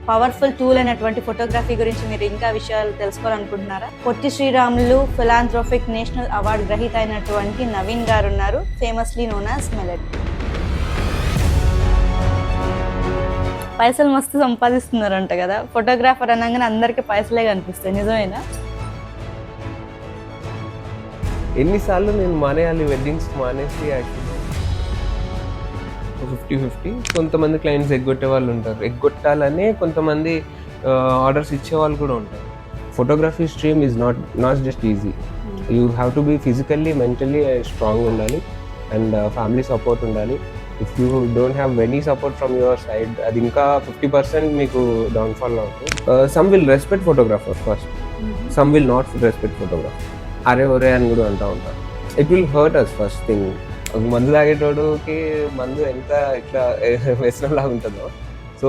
Powerful tool అయినటువంటి photography గురించి మీరు ఇంకా విషయాలు తెలుసుకోవాలనుకుంటున్నారా? Potti Sriramulu philanthropic national award గ్రహీత అయినటువంటి నవీన్ గారు ఉన్నారు, ఫేమస్లీ నోన్ యాజ్ మెలడీ. పైసలు మస్తు సంపాదిస్తున్నారంట కదా, ఫోటోగ్రాఫర్ అనగానే అందరికీ పైసలే కనిపిస్తాయి, నిజమేనా? ఎన్నిసార్లు నేను మానేయాలి వెడ్డింగ్స్ మానేసి యాక్చువల్లీ 50-50. కొంతమంది క్లయింట్స్ ఎగ్గొట్టే వాళ్ళు ఉంటారు, ఎగ్గొట్టాలనే కొంతమంది ఆర్డర్స్ ఇచ్చే వాళ్ళు కూడా ఉంటారు. Photography stream is not just easy. You have to be physically mentally strong ఉండాలి అండ్ ఫ్యామిలీ సపోర్ట్ ఉండాలి. If you don't have any support from your side, అది ఇంకా 50% మీకు డౌన్ఫాల్ అవుతుంది. Some will respect photographer first, some will not respect photographer. అరే ఒరే అని కూడా అంటూ ఉంటారు. It will hurt us first thing. మందు తాగేటోడుకి మందు ఎంత ఇట్లా వ్యసనంలాగా ఉంటుందో, సో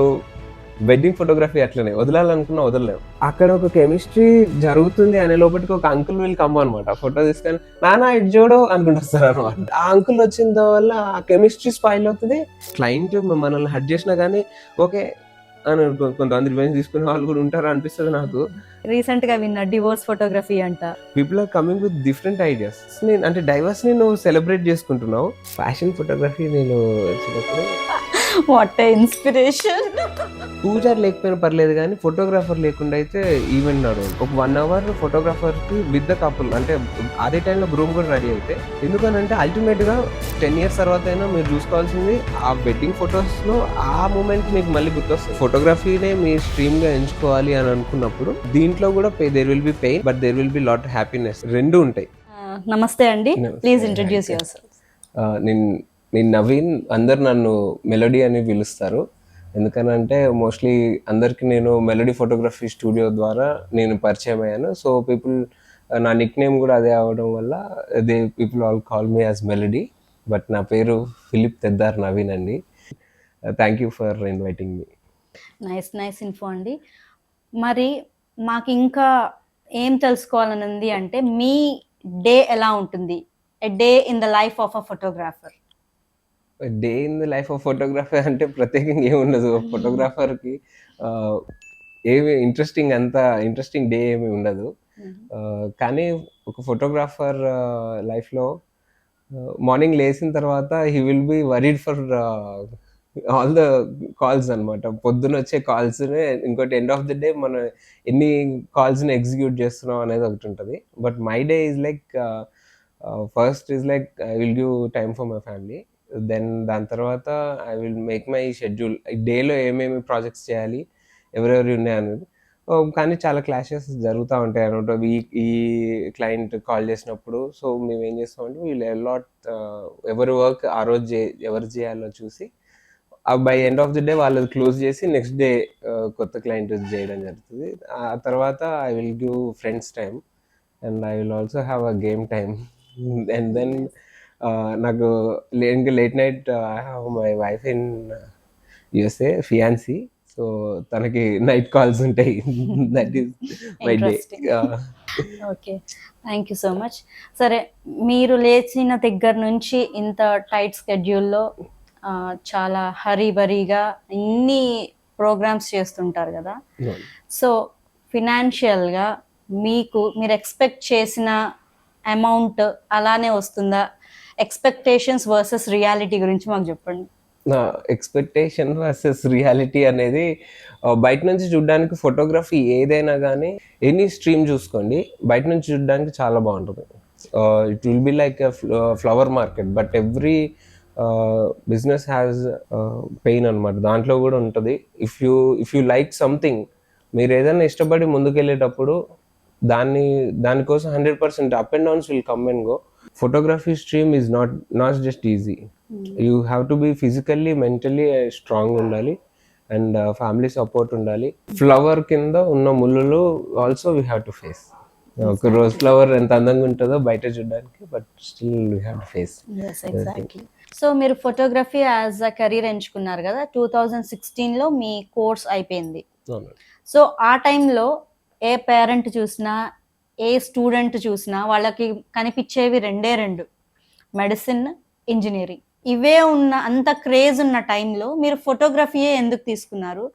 వెడ్డింగ్ ఫోటోగ్రఫీ అట్లనే వదలాలనుకున్నా వదలలేము. అక్కడ ఒక కెమిస్ట్రీ జరుగుతుంది అనే లోపలికి ఒక అంకుల్ వీళ్ళు కమ్మ అనమాట, ఫోటో తీసుకొని నానా ఇటు చూడు అనుకుంటూ వస్తారు అనమాట. ఆ అంకుల్ వచ్చిన వల్ల ఆ కెమిస్ట్రీ స్పాయిల్ అవుతుంది. క్లయింట్ మనల్ని హర్ట్ చేసినా కానీ ఓకే అని కొంతమంది రివెంజ్ తీసుకునే వాళ్ళు కూడా ఉంటారు అనిపిస్తుంది నాకు. రీసెంట్ గా విన్న డివోర్స్ ఫోటోగ్రఫీ అంట. People are coming with different ideas. నేను అంటే డైవర్స్ ని నువ్వు సెలబ్రేట్ చేసుకుంటున్నావు. ఫ్యాషన్ ఫోటోగ్రఫీ నేను వచ్చినప్పుడు వాట్ ఇన్స్పిరేషన్. పూజార్ లేకపోయినా పర్లేదు కానీ ఫోటోగ్రాఫర్ లేకుండా అయితే ఈవెంట్ నడవదు. ఒక 1 hour ఫోటోగ్రాఫర్ కి విత్ ద కపుల్, అంటే అదే టైంలో గ్రూమ్ కూడా రెడీ అయితే. ఎందుకనంటే అల్టిమేట్ గా 10 years తర్వాత అయినా మీరు చూసుకోవాల్సింది ఆ వెడ్డింగ్ ఫొటోస్ లో ఆ మూమెంట్ మీకు మళ్ళీ గుర్తొస్తుంది. ఫోటోగ్రఫీనే మీ స్ట్రీమ్ గా ఎంచుకోవాలి అని అనుకున్నప్పుడు దీంట్లో కూడా there will be pain but there will be lot happiness, రెండు ఉంటాయి. నమస్తే అండి, ప్లీజ్ ఇంట్రడ్యూస్ యువర్ సెల్ఫ్. నేను నవీన్, అందరు నన్ను మెలోడీ అని పిలుస్తారు. ఎందుకనంటే మోస్ట్లీ అందరికి నేను మెలోడీ ఫోటోగ్రఫీ స్టూడియో ద్వారా నేను పరిచయం అయ్యాను. సో పీపుల్ నా నిక్ నేమ్ కూడా అదే అవ్వడం వల్ల people all call me as melody. But నా పేరు ఫిలిప్ తెద్దార్ నవీన్ అండి. Thank you for inviting me. Nice info అండి. మరి మాకు ఇంకా ఏం తెలుసుకోవాలని ఉంది అంటే, మీ డే ఎలా ఉంటుంది? A day in the life of a photographer. Day in the life of photographer అంటే ప్రత్యేకంగా ఏమి ఉండదు. ఫోటోగ్రాఫర్కి ఏమి ఇంట్రెస్టింగ్ డే ఏమి ఉండదు. కానీ ఒక ఫోటోగ్రాఫర్ లైఫ్లో మార్నింగ్ లేచిన తర్వాత he will be worried for all the calls అనమాట. పొద్దున వచ్చే కాల్స్నే, ఇంకోటి ఎండ్ ఆఫ్ ద డే మనం ఎన్ని కాల్స్ని ఎగ్జిక్యూట్ చేస్తున్నాం అనేది ఒకటి ఉంటుంది. But my day is like first is like I will give time for my family. Then దాని తర్వాత I will make my schedule, డేలో ఏమేమి ప్రాజెక్ట్స్ చేయాలి, ఎవరెవరు ఉన్నాయనేది. కానీ చాలా క్లాషెస్ జరుగుతూ ఉంటాయి అనమాట ఈ క్లయింట్ కాల్ చేసినప్పుడు. సో మేము ఏం చేస్తామంటే వీళ్ళు లాట్ ఎవరి వర్క్ ఆ రోజు ఎవరు చేయాలో చూసి by end of the day వాళ్ళది క్లోజ్ చేసి నెక్స్ట్ డే కొత్త క్లయింట్ చేయడం జరుగుతుంది. ఆ తర్వాత I will give friends time and I will also have a game time. And then నాకు ఇంకా late night I have my wife in USA, fiancee. So తనకి నైట్ కాల్స్ ఉంటాయి. That is my day. Okay, thank you so much. సరే, మీరు లేచిన దగ్గర నుంచి ఇంత టైట్ స్కెడ్యూల్లో చాలా హరీబరీగా ఇన్ని ప్రోగ్రామ్స్ చేస్తుంటారు కదా. సో ఫినాన్షియల్గా మీరు ఎక్స్పెక్ట్ చేసిన అమౌంట్ అలానే వస్తుందా? ఎక్స్పెక్టేషన్స్ వర్సెస్ రియాలిటీ గురించి మాకు చెప్పండి. ఎక్స్పెక్టేషన్ వర్సెస్ రియాలిటీ అనేది బయట నుంచి చూడడానికి ఫోటోగ్రఫీ ఏదైనా కానీ ఎనీ స్ట్రీమ్ చూసుకోండి, బయట నుంచి చూడడానికి చాలా బాగుంటుంది. It will be like a flower market, but every business has pain అనమాట. దాంట్లో కూడా ఉంటుంది. ఇఫ్ యూ లైక్ సంథింగ్, మీరు ఏదైనా ఇష్టపడి ముందుకెళ్ళేటప్పుడు దానికోసం 100% up and downs will come and go. Photography stream is not just easy. You have to be physically mentally strong ఉండాలి అండ్ ఫ్యామిలీ సపోర్ట్ ఉండాలి. ఫ్లవర్ కింద ఉన్న ముళ్ళులు also we have to face. ఒక రోజ్ ఫ్లవర్ ఎంత అందంగా ఉంటుందో బయట చూడడానికి, but still we have to face. So మీరు ఫోటోగ్రఫీ యాజ్ అ కెరీర్ ఎంచుకున్నారు కదా, 2016లో మీ కోర్స్ అయిపోయింది. సో ఆ టైంలో ఏ పేరెంట్ చూసినా, ఏ స్టూడెంట్ చూసినా వాళ్ళకి కనిపించేవి రెండే రెండు, మెడిసిన్, ఇంజనీరింగ్. ఇవే ఉన్న అంత క్రేజ్ ఉన్న టైంలో మీరు ఫోటోగ్రఫీయే ఎందుకు తీసుకున్నారు?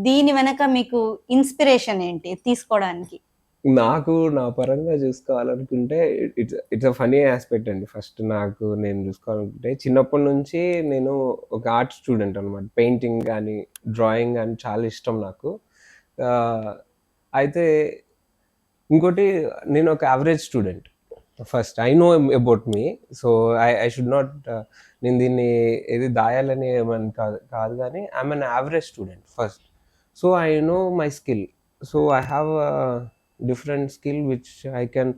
దీని వెనక మీకు ఇన్‌స్పిరేషన్ ఏంటి తీసుకోవడానికి? నాకు నా పరంగా చూసుకోవాలనుకుంటే ఇట్స్ అ ఫన్నీ యాస్పెక్ట్ అండి. ఫస్ట్ నాకు నేను చూసుకోవాలనుకుంటే చిన్నప్పటి నుంచి నేను ఒక ఆర్ట్ స్టూడెంట్ అనమాట. పెయింటింగ్ గానీ, డ్రాయింగ్ గానీ చాలా ఇష్టం నాకు. ఆహ్, అయితే ఇంకోటి నేను ఒక average student. First I know about me. So, I should not నేను దీన్ని ఏది దాయాలని ఏమని కాదు కాదు గానీ I'm N average student first. So, I know my skill. So, I have different skill which I can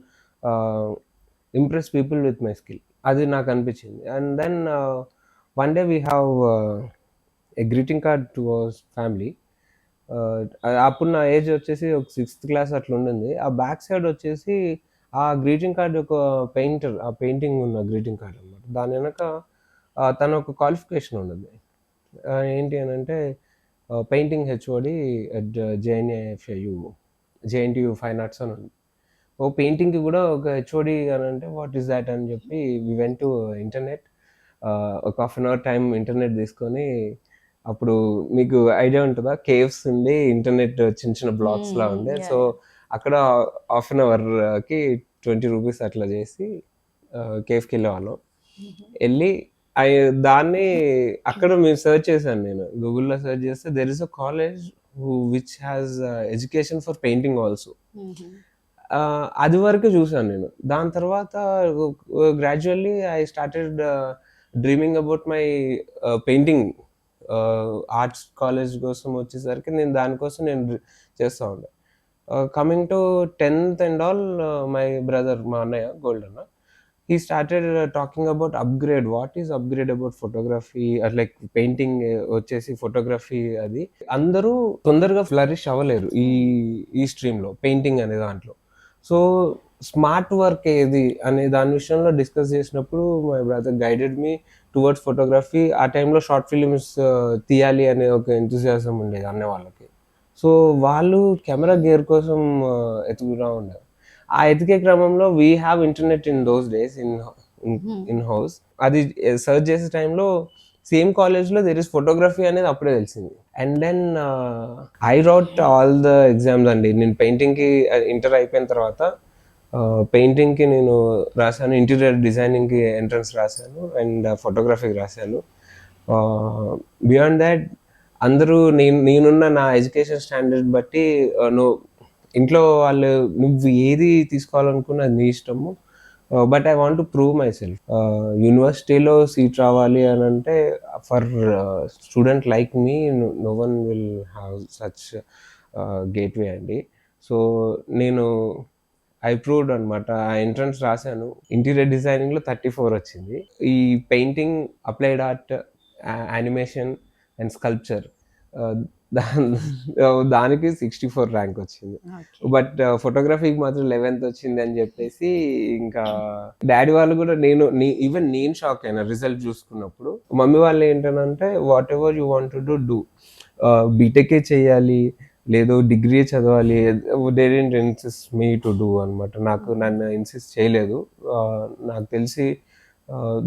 impress people with my skill. అది నాకు అనిపించింది. And then one day we have a greeting card to our family. అప్పుడు నా age వచ్చేసి ఒక 6th class అట్లా ఉండింది. ఆ బ్యాక్ సైడ్ వచ్చేసి ఆ గ్రీటింగ్ కార్డ్ ఒక పెయింటర్, ఆ పెయింటింగ్ ఉన్న గ్రీటింగ్ కార్డ్ అనమాట. దాని వెనక తన ఒక క్వాలిఫికేషన్ ఉన్నది. ఏంటి అని అంటే painting HOD at JNTU fine arts అని ఉంది. ఓ పెయింటింగ్కి కూడా ఒక హెచ్ఓడి అని అంటే వాట్ ఈస్ దాట్ అని చెప్పి వి వెంట్ టు ఇంటర్నెట్. ఒక half an hour time internet తీసుకొని, అప్పుడు మీకు ఐడియా ఉంటుందా, కేవ్స్ ఉండి ఇంటర్నెట్ చిన్న చిన్న బ్లాక్స్ లా ఉండే. సో అక్కడ హాఫ్ అన్ అవర్కి 20 రూపీస్ అట్లా చేసి కేవ్కి వెళ్ళేవాళ్ళం. వెళ్ళి దాన్ని అక్కడ మేము సెర్చ్ చేశాను, నేను గూగుల్లో సెర్చ్ చేస్తే there is a college which has education for painting also. అది వరకు చూసాను నేను. దాని తర్వాత gradually I started dreaming about my painting. Arts college కోసం వచ్చేసరికి నేను దానికోసం నేను చేస్తూ ఉండే. Coming to 10th and all, my brother, మా అన్నయ్య గోల్డ్ అన్న, he started talking about upgrade. What is upgrade about photography? Like painting వచ్చేసి ఫోటోగ్రఫీ అది అందరూ తొందరగా ఫ్లరిష్ అవ్వలేరు ఈ స్ట్రీమ్లో, పెయింటింగ్ అనే దాంట్లో. సో స్మార్ట్ వర్క్ ఏది అనే దాని విషయంలో డిస్కస్ చేసినప్పుడు my brother guided me towards photography. ఆ టైంలో షార్ట్ ఫిలిమ్స్ తీయాలి అనే ఒక ఎంతూజియాజం ఉండేది అన్న వాళ్ళకి. సో వాళ్ళు కెమెరా గేర్ కోసం ఎతుకుతూ ఉండేది. ఆ ఎతికే క్రమంలో we have internet in those days in house. అది సర్చ్ చేసే టైంలో సేమ్ కాలేజ్లో దెర్ ఇస్ ఫోటోగ్రఫీ అనేది అప్పుడే తెలిసింది. And then I wrote all the exams అండి. నేను పెయింటింగ్కి ఇంటర్ అయిపోయిన తర్వాత పెయింటింగ్కి నేను రాశాను, ఇంటీరియర్ డిజైనింగ్కి ఎంట్రన్స్ రాశాను, అండ్ ఫోటోగ్రఫీకి రాశాను. బియాండ్ దాట్ అందరూ నేనున్న నా ఎడ్యుకేషన్ స్టాండర్డ్ బట్టి ఇంట్లో వాళ్ళు నువ్వు ఏది తీసుకోవాలనుకున్నా నీ ఇష్టము, but I want to prove myself. యూనివర్సిటీలో సీట్ రావాలి అని అంటే for student like me no one will have such gateway అండి. సో నేను ఐ ప్రూవ్డ్ అనమాట. ఆ ఎంట్రన్స్ రాశాను. ఇంటీరియర్ డిజైనింగ్లో 34 వచ్చింది. ఈ painting, applied art, animation and sculpture దానికి 64 ర్యాంక్ వచ్చింది. బట్ ఫోటోగ్రఫీకి మాత్రం 11th వచ్చింది అని చెప్పేసి ఇంకా డాడీ వాళ్ళు కూడా ఈవెన్ నేను షాక్ అయినా రిజల్ట్ చూసుకున్నప్పుడు. మమ్మీ వాళ్ళు ఏంటంటే whatever you want to do, బీటెకే చేయాలి లేదు డిగ్రీ చదవాలి, they didn't insist me to do అనమాట. నన్ను ఇన్సిస్ట్ చేయలేదు. నాకు తెలిసి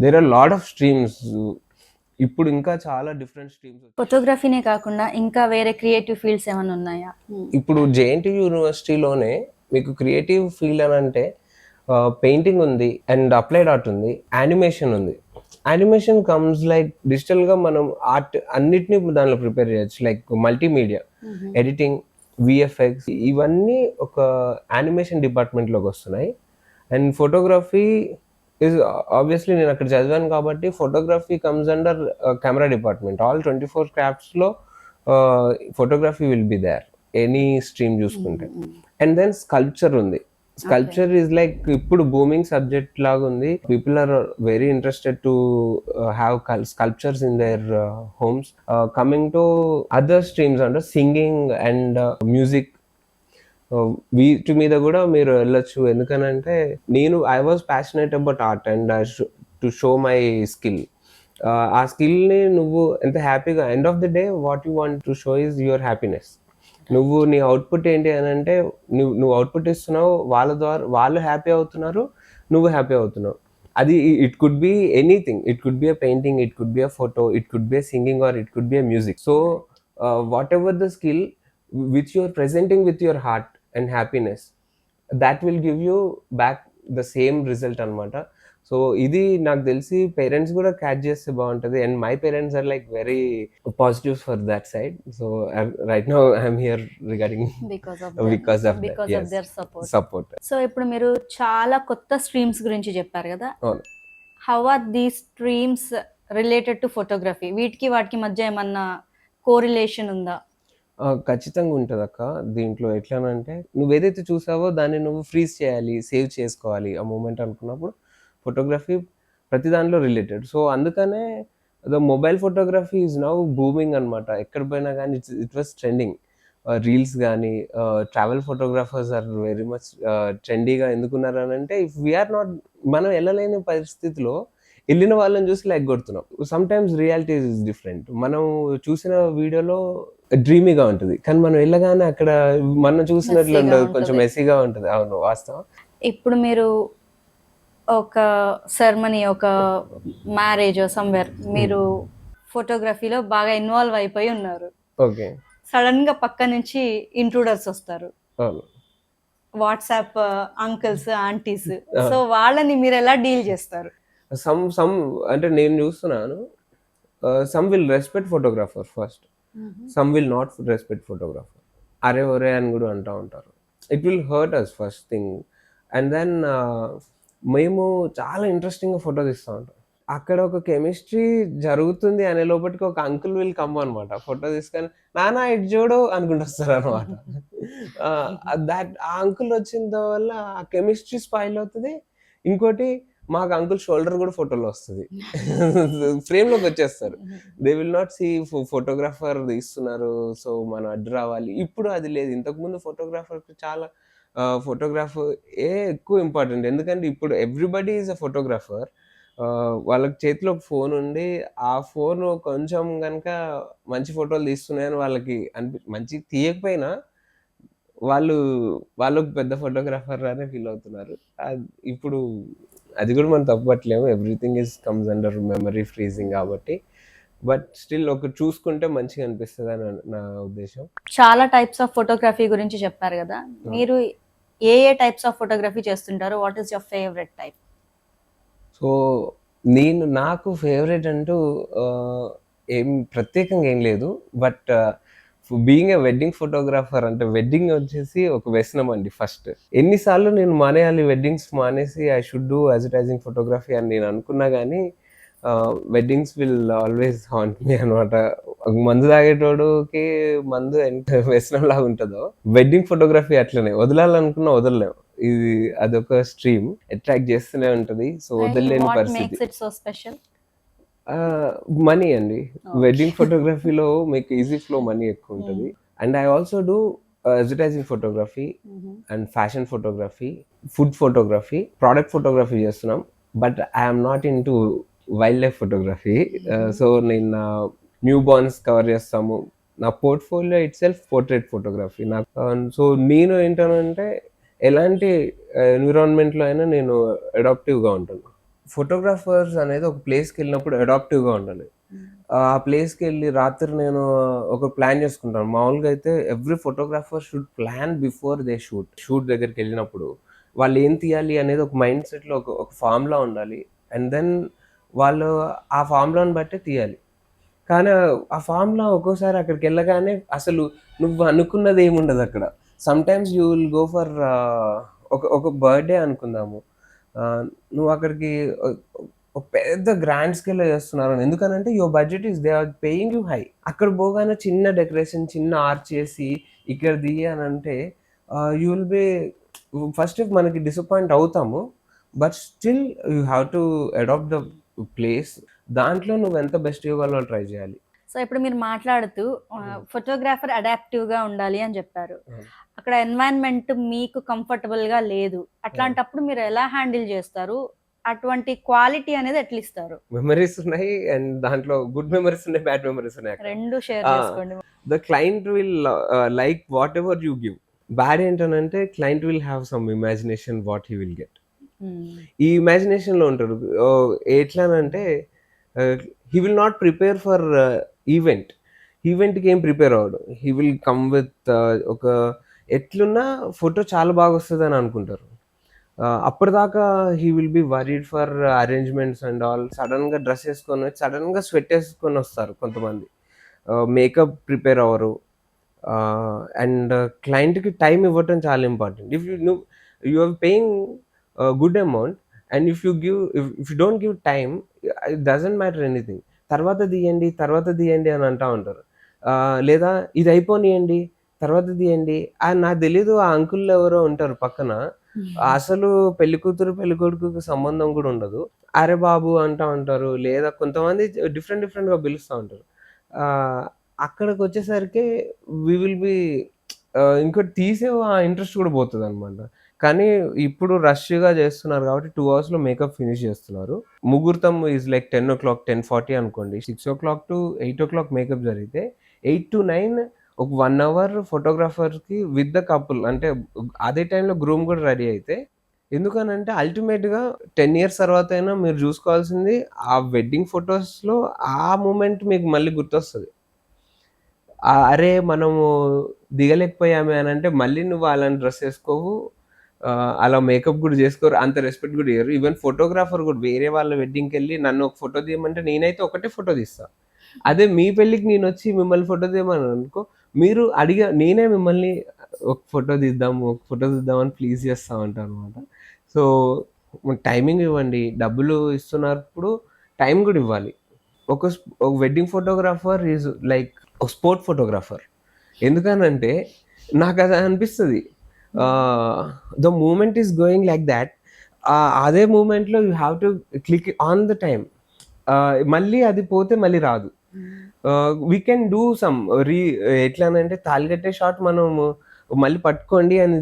there are lot of streams. ఇప్పుడు ఇంకా చాలా డిఫరెంట్ స్ట్రీమ్స్. ఫోటోగ్రఫీనే కాకుండా ఇంకా వేరే క్రియేటివ్ ఫీల్డ్స్ ఏమైనా ఉన్నాయా? ఇప్పుడు జేఎన్టీయూ యూనివర్సిటీలోనే మీకు క్రియేటివ్ ఫీల్డ్ అని అంటే పెయింటింగ్ ఉంది, అండ్ అప్లైడ్ ఆర్ట్ ఉంది, యానిమేషన్ ఉంది. యానిమేషన్ కమ్స్ లైక్ డిజిటల్గా మనం ఆర్ట్ అన్నిటినీ దానిలో ప్రిపేర్ చేయొచ్చు, లైక్ మల్టీమీడియా, ఎడిటింగ్, విఎఫ్ఎక్స్, ఇవన్నీ ఒక యానిమేషన్ డిపార్ట్మెంట్లోకి వస్తున్నాయి. అండ్ ఫోటోగ్రఫీ is obviously నేను అక్కడ చదివాను కాబట్టి photography comes under camera department. All 24 క్రాఫ్ట్స్లో photography will be there, any stream చూసుకుంటే. అండ్ దెన్ స్కల్ప్చర్ ఉంది. స్కల్ప్చర్ ఈజ్ లైక్ ఇప్పుడు బూమింగ్ సబ్జెక్ట్ లాగా ఉంది. People are very interested to have sculptures in their homes. Coming to other streams అంటే singing and music, వీటి మీద కూడా మీరు వెళ్ళొచ్చు. ఎందుకనంటే I was passionate about art and to show my skill. ఆ స్కిల్ని నువ్వు ఎంత హ్యాపీగా, end of the day what you want to show is your happiness. నీ అవుట్పుట్ ఏంటి అని అంటే నువ్వు అవుట్పుట్ ఇస్తున్నావు, వాళ్ళ ద్వారా వాళ్ళు హ్యాపీ అవుతున్నారు, నువ్వు హ్యాపీ అవుతున్నావు. అది it could be anything, it could be a painting, it could be a photo, it could be a singing or it could be a music. So what ever the skill which you are presenting with your heart and happiness, that will give you back the same result అనమాట. So ఇది నాకు తెలిసి parents కూడా catch చేస్తే బాగుంటుంది. And my parents are like very positive for that side. So right now I'm here regarding because of their support. So ఇప్పుడు మీరు చాలా కొత్త స్ట్రీమ్స్ గురించి చెప్పారు కదా, అవును. How are these streams related to photography? వీటికి వాటికి మధ్య ఏమన్నా కోరిలేషన్ ఉందా? ఖచ్చితంగా ఉంటుంది అక్క. దీంట్లో ఎట్లానంటే నువ్వు ఏదైతే చూసావో దాన్ని నువ్వు ఫ్రీజ్ చేయాలి, సేవ్ చేసుకోవాలి ఆ మూమెంట్ అనుకున్నప్పుడు ఫోటోగ్రఫీ ప్రతి దాంట్లో రిలేటెడ్. సో అందుకనే the mobile photography is now booming అనమాట. ఎక్కడ పోయినా కానీ ఇట్ వాస్ ట్రెండింగ్. రీల్స్ కానీ travel photographers are very much ట్రెండీగా ఎందుకున్నారు అని అంటే, ఇఫ్ వీఆర్ నాట్, మనం వెళ్ళలేని పరిస్థితిలో వెళ్ళిన వాళ్ళని చూసి లైక్ కొడుతున్నాం. Sometimes reality is different. మనం చూసిన వీడియోలో డ్రీమీగా ఉంటుంది, కానీ మనం వెళ్ళగానే అక్కడ మనం చూసినట్లు ఉండదు, కొంచెం మెస్సీగా ఉంటుంది. అవును, వాస్తవం. ఇప్పుడు మీరు ఒక సెర్మనీ, ఒక మ్యారేజ్ సమ్వేర్, మీరు ఫోటోగ్రఫీలో బాగా ఇన్వాల్వ్ అయిపోయి ఉన్నారు. ఓకే. సడన్ గా పక్క నుంచి ఇంట్రూడర్స్ వస్తారు, అవును, వాట్సాప్ అంకుల్స్, ఆంటీస్. సో వాళ్ళని మీరు ఎలా డీల్ చేస్తారు? సమ్ అంటే నేను చూస్తున్నాను, some will respect photographer first, some will not respect photographer. అరే ఒరే అని కూడా అంటూ ఉంటారు. It will hurt us first thing. And then మేము చాలా ఇంట్రెస్టింగ్గా ఫోటో తీస్తూ ఉంటాం. అక్కడ ఒక కెమిస్ట్రీ జరుగుతుంది అనే లోపలికి ఒక అంకుల్ విల్ కమ్ అనమాట. ఫోటో తీసుకొని నానా ఇటు చూడు అనుకుంటూ వస్తారు అనమాట. ఆ అంకుల్ వచ్చిన వల్ల ఆ కెమిస్ట్రీ స్పాయిల్ అవుతుంది. ఇంకోటి, మాకు అంకుల్ షోల్డర్ కూడా ఫోటోలో వస్తుంది, ఫ్రేమ్లోకి వచ్చేస్తారు. They will not see photographer తీస్తున్నారు, సో మనం అడ్డు రావాలి. ఇప్పుడు అది లేదు. ఇంతకుముందు ఫోటోగ్రాఫర్కి చాలా ఫోటోగ్రాఫర్ ఎక్కువ ఇంపార్టెంట్. ఎందుకంటే ఇప్పుడు ఎవ్రీబడి ఈజ్ అ ఫోటోగ్రాఫర్. వాళ్ళకి చేతిలో ఫోన్ ఉండి ఆ ఫోన్ కొంచెం కనుక మంచి ఫోటోలు తీస్తున్నాయని వాళ్ళకి మంచి తీయకపోయినా వాళ్ళు పెద్ద ఫోటోగ్రాఫర్ అనే ఫీల్ అవుతున్నారు. ఇప్పుడు అది కూడా మనం తప్పట్లేము. Everything is comes under memory freezing కాబట్టి. బట్ స్టిల్ ఒక చూసుకుంటే మంచిగా అనిపిస్తుంది అని నా ఉద్దేశం. చాలా టైప్స్ ఆఫ్ ఫోటోగ్రఫీ గురించి చెప్పారు కదా, మీరు ఏ టైప్స్ ఆఫ్ ఫోటోగ్రఫీ చేస్తుంటారు? What is your favourite type? So నాకు ఫేవరెట్ అంటూ ఏం ప్రత్యేకంగా ఏం లేదు. But being a wedding photographer అంటే వెడ్డింగ్ వచ్చేసి ఒక వ్యసనం అండి. ఫస్ట్ ఎన్నిసార్లు నేను మానేయాలి, వెడ్డింగ్స్ మానేసి I should do advertising photography అని నేను అనుకున్నా కానీ వెడ్డింగ్స్ విల్ ఆల్వేస్ హాంట్ మీ అనమాట. మందు తాగేటోడుకి మందు ఎంత వ్యసనం లాగా ఉంటుందో, వెడ్డింగ్ ఫోటోగ్రఫీ అట్లనే. వదలాలనుకున్నా వదలలేము. ఇది అదొక స్ట్రీమ్ అట్రాక్ట్ చేస్తూనే ఉంటది. సో వదలలేని పరిస్థితి. మనీ అండి. వెడ్డింగ్ ఫోటోగ్రఫీలో మీకు ఈజీ ఫ్లో మనీ ఎక్కువ ఉంటుంది. And I also do advertising photography and fashion photography, food photography, product photography చేస్తున్నాం. But I'm not into wildlife photography. So నేను న్యూ బార్న్స్ కవర్ చేస్తాము. నా portfolio itself portrait photography. So నేను ఏంటంటే ఎలాంటి ఎన్విరాన్మెంట్లో అయినా నేను అడాప్టివ్గా ఉంటాను. ఫోటోగ్రాఫర్స్ అనేది ఒక ప్లేస్కి వెళ్ళినప్పుడు అడాప్టివ్గా ఉండాలి. ఆ ప్లేస్కి వెళ్ళి రాత్రి నేను ఒక ప్లాన్ చేసుకుంటాను. మామూలుగా అయితే every photographer should plan before they shoot దగ్గరికి వెళ్ళినప్పుడు వాళ్ళు ఏం తీయాలి అనేది ఒక మైండ్ సెట్లో ఒక ఫార్ములా ఉండాలి. అండ్ దెన్ వాళ్ళు ఆ ఫార్ములాని బట్టే తీయాలి. కానీ ఆ ఫార్ములా ఒక్కోసారి అక్కడికి వెళ్ళగానే అసలు నువ్వు అనుకున్నది ఏముండదు అక్కడ. Sometimes you will go for ఒక బర్త్డే అనుకుందాము, నువ్వు అక్కడికి ఒక పెద్ద గ్రాండ్ స్కేల్లో చేస్తున్నారు. ఎందుకనంటే your budget is they are paying you high. అక్కడ పోగానే చిన్న డెకరేషన్, చిన్న ఆర్చ్ చేసి ఇక్కడ దిగానంటే యూ విల్ బి ఫస్ట్ మనకి డిసప్పాయింట్ అవుతాము. But still you have to adapt the place. దాంట్లో నువ్వు ఎంత బెస్ట్ ఇవ్వాలో ట్రై చేయాలి. సో ఇప్పుడు మీరు మాట్లాడుతూ ఫోటోగ్రాఫర్ అడాప్టివ్ గా ఉండాలి అని చెప్పారు. అక్కడ ఎన్వైరన్మెంట్ మీకు కంఫర్టబుల్ గా లేదు, అట్లాంటప్పుడు మీరు ఎలా హ్యాండిల్ చేస్తారు? అటువంటి క్వాలిటీ అనేది ఎట్లా ఇస్తారు? మెమరీస్ ఉన్నాయి అండ్ దాంట్లో గుడ్ మెమరీస్ ఉన్నాయి, బ్యాడ్ మెమరీస్ ఉన్నాయి. రెండు షేర్ చేసుకోండి. The client will like whatever you give. Bad ఏంటంటే client will have some imagination what he will get. ఈ ఇమాజినేషన్లో ఉంటారు. ఎట్లానంటే he will not prepare for ఈవెంట్కి ఏం ప్రిపేర్ అవ్వడు. హీ విల్ కమ్ విత్ ఒక ఎట్లున్నా ఫోటో చాలా బాగా వస్తుంది అని అనుకుంటారు. అప్పటిదాకా he will be worried for arrangements and all. సడన్గా డ్రెస్ వేసుకొని సడన్గా స్వెట్ వేసుకొని వస్తారు కొంతమంది. మేకప్ ప్రిపేర్ అవ్వరు. అండ్ క్లయింట్కి టైం ఇవ్వటం చాలా important. If you are paying good amount and if you don't give time, it doesn't matter anything. తర్వాత తీయండి అని అంటూ ఉంటారు. లేదా ఇది అయిపోనియండి తర్వాత తీయండి. నాకు తెలీదు ఆ అంకుల్ ఎవరో ఉంటారు పక్కన, అసలు పెళ్లి కూతురు పెళ్లి కొడుకుకి సంబంధం కూడా ఉండదు, అరే బాబు అంటూ ఉంటారు. లేదా కొంతమంది డిఫరెంట్గా పిలుస్తూ ఉంటారు. అక్కడికి వచ్చేసరికి వి విల్ బి ఇంకోటి తీసే ఆ ఇంట్రెస్ట్ కూడా పోతుంది అనమాట. కానీ ఇప్పుడు రష్గా చేస్తున్నారు కాబట్టి 2 అవర్స్లో మేకప్ ఫినిష్ చేస్తున్నారు. ముహూర్తం ఈజ్ లైక్ 10 o'clock 10:40 అనుకోండి. 6 o'clock to 8 o'clock మేకప్ జరిగితే 8 to 9 ఒక 1 hour ఫోటోగ్రాఫర్కి విత్ ద కపుల్, అంటే అదే టైంలో గ్రూమ్ కూడా రెడీ అయితే. ఎందుకనంటే అల్టిమేట్గా 10 years తర్వాత అయినా మీరు చూసుకోవాల్సింది ఆ వెడ్డింగ్ ఫొటోస్లో ఆ మూమెంట్ మీకు మళ్ళీ గుర్తొస్తుంది. అరే మనము దిగలేకపోయామే అని అంటే మళ్ళీ నువ్వు అలాంటి డ్రెస్ వేసుకోవు, అలా మేకప్ కూడా చేసుకోరు, అంత రెస్పెక్ట్ కూడా ఇయ్యరు. ఈవెన్ ఫోటోగ్రాఫర్ కూడా వేరే వాళ్ళ వెడ్డింగ్కి వెళ్ళి నన్ను ఒక ఫోటో తీయమంటే నేనైతే ఒకటే ఫోటో తీస్తా. అదే మీ పెళ్ళికి నేను వచ్చి మిమ్మల్ని ఫోటో తీయమని అనుకో, మీరు నేనే మిమ్మల్ని ఒక ఫోటో తీద్దామని ప్లీజ్ చేస్తా ఉంటాను అనమాట. సో టైమింగ్ ఇవ్వండి, డబ్బులు ఇస్తున్నప్పుడు టైం కూడా ఇవ్వాలి. ఒక వెడ్డింగ్ ఫోటోగ్రాఫర్ ఈజ్ లైక్ ఒక స్పోర్ట్ ఫోటోగ్రాఫర్. ఎందుకనంటే నాకు అది అనిపిస్తుంది, the moment is going like that. అదే మూమెంట్లో you have to click on the time. మళ్ళీ అది పోతే మళ్ళీ రాదు. వీ కెన్ డూ సమ్ ఎట్లానంటే తాలిగట్టే షాట్ మనము మళ్ళీ పట్టుకోండి అని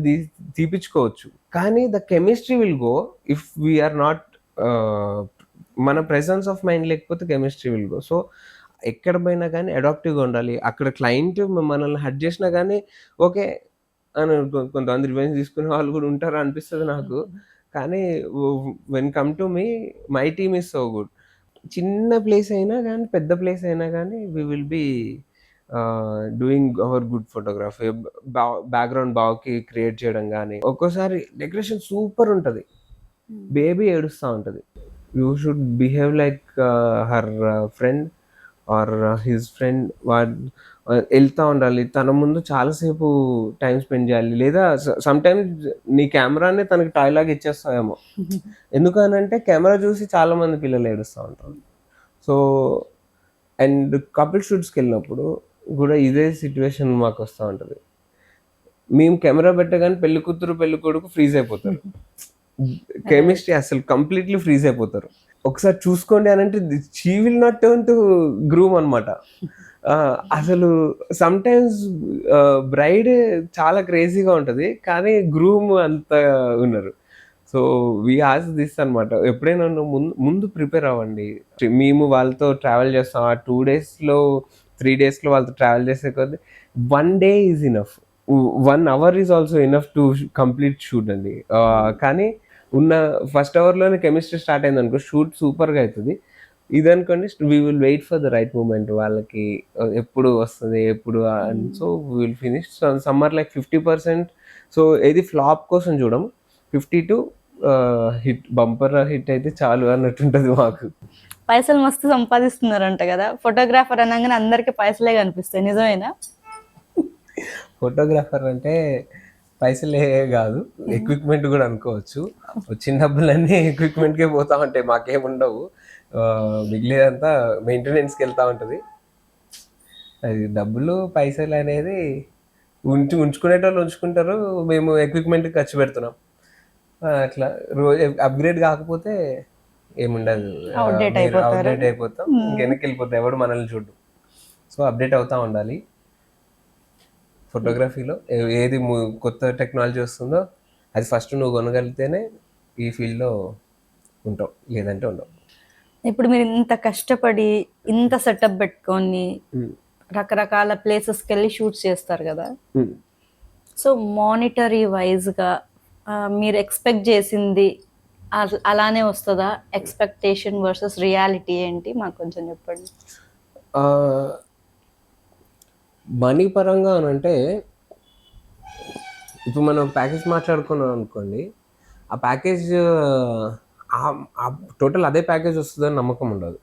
తీపించుకోవచ్చు. కానీ the chemistry will go if we are not, మన ప్రెసెన్స్ ఆఫ్ మైండ్ లేకపోతే కెమిస్ట్రీ విల్ గో. సో ఎక్కడ పోయినా కానీ అడాప్టివ్గా ఉండాలి. అక్కడ క్లయింట్ మనల్ని హర్ట్ చేసినా కానీ ఓకే అని కొంతమంది రివెంజ్ తీసుకునే వాళ్ళు కూడా ఉంటారు అనిపిస్తుంది నాకు. కానీ when come to me, my team is so good. చిన్న ప్లేస్ అయినా కానీ పెద్ద ప్లేస్ అయినా కానీ we will be doing our good photography. Background బాగా క్రియేట్ చేయడం కానీ, ఒక్కోసారి డెకరేషన్ సూపర్ ఉంటుంది, బేబీ ఏడుస్తూ ఉంటుంది, you should behave like her friend or his friend. వెళ్తూ ఉండాలి, తన ముందు చాలాసేపు టైం స్పెండ్ చేయాలి. లేదా సమ్టైమ్స్ నీ కెమెరానే తనకి టాయ్ లాగా ఇచ్చేస్తావేమో. ఎందుకనంటే కెమెరా చూసి చాలామంది పిల్లలు ఏడుస్తూ ఉంటారు. సో అండ్ కపుల్ షూట్స్కి వెళ్ళినప్పుడు కూడా ఇదే సిచ్యువేషన్ మాకు వస్తూ ఉంటుంది. మేము కెమెరా పెట్టగానే పెళ్లి కూతురు పెళ్లి కొడుకు ఫ్రీజ్ అయిపోతారు. కెమిస్ట్రీ అసలు కంప్లీట్లీ ఫ్రీజ్ అయిపోతారు. ఒకసారి చూసుకోండి అని అంటే she will not turn to groom అనమాట. అసలు సమ్టైమ్స్ బ్రైడ్ చాలా క్రేజీగా ఉంటుంది కానీ గ్రూమ్ అంత ఉన్నారు. సో వీ ఆస్ దిస్ అనమాట. ఎప్పుడైనా ముందు ప్రిపేర్ అవ్వండి. మేము వాళ్ళతో ట్రావెల్ చేస్తాం, ఆ 2 daysలో 3 daysలో వాళ్ళతో ట్రావెల్ చేసే కొద్ది 1 day is enough, 1 hour is also enough to complete shoot అండి. కానీ ఉన్న ఫస్ట్ అవర్లోనే కెమిస్ట్రీ స్టార్ట్ అయింది అనుకో, షూట్ సూపర్గా అవుతుంది. ఇదనుకోండి we will wait for the right moment, వాళ్ళకి ఎప్పుడు వస్తుంది ఎప్పుడు. So we will finish summer like 50%. So ఏది ఫ్లాప్ కోసం చూడము, 50 to హిట్, బంపర్ హిట్ అయితే చాలు అన్నట్టుంటుంది మాకు. పైసలు మస్తు సంపాదిస్తున్నారంట కదా ఫోటోగ్రాఫర్ అనగానే, అందరికి పైసలే కనిపిస్తాయి, నిజమేనా? ఫోటోగ్రాఫర్ అంటే పైసలే కాదు, ఎక్విప్మెంట్ కూడా అనుకోవచ్చు. వచ్చిన డబ్బులన్నీ ఎక్విప్మెంట్కే పోతా ఉంటాయి, మాకేముండవు. మిగిలేదంతా మెయింటెనెన్స్కి వెళ్తూ ఉంటుంది. అది డబ్బులు పైసలు అనేది ఉంచుకునేటోళ్ళు ఉంచుకుంటారు, మేము ఎక్విప్మెంట్కి ఖర్చు పెడుతున్నాం. అట్లా రోజు అప్గ్రేడ్ కాకపోతే ఏముండదు, అవుట్డేట్ అయిపోతాం, ఇంకెనక్కి వెళ్ళిపోతాం, ఎవడు మనల్ని చూడు. సో అప్డేట్ అవుతూ ఉండాలి. ఫోటోగ్రఫీలో ఏది కొత్త టెక్నాలజీ వస్తుందో అది ఫస్ట్ నువ్వు కొనగలిగితేనే ఈ ఫీల్డ్లో ఉంటావు, లేదంటే ఉండవు. ఇప్పుడు మీరు ఇంత కష్టపడి ఇంత సెటప్ పెట్టుకొని రకరకాల ప్లేసెస్కి వెళ్ళి షూట్స్ చేస్తారు కదా, సో మానిటరీ వైజ్గా మీరు ఎక్స్పెక్ట్ చేసింది అలానే వస్తుందా? ఎక్స్పెక్టేషన్ వర్సెస్ రియాలిటీ ఏంటి మాకు కొంచెం చెప్పండి. మనీ పరంగా అని అంటే ఇప్పుడు మనం ప్యాకేజ్ మాట్లాడుకున్నాం అనుకోండి, ఆ ప్యాకేజ్ టోటల్ అదే ప్యాకేజ్ వస్తుందని నమ్మకం ఉండదు.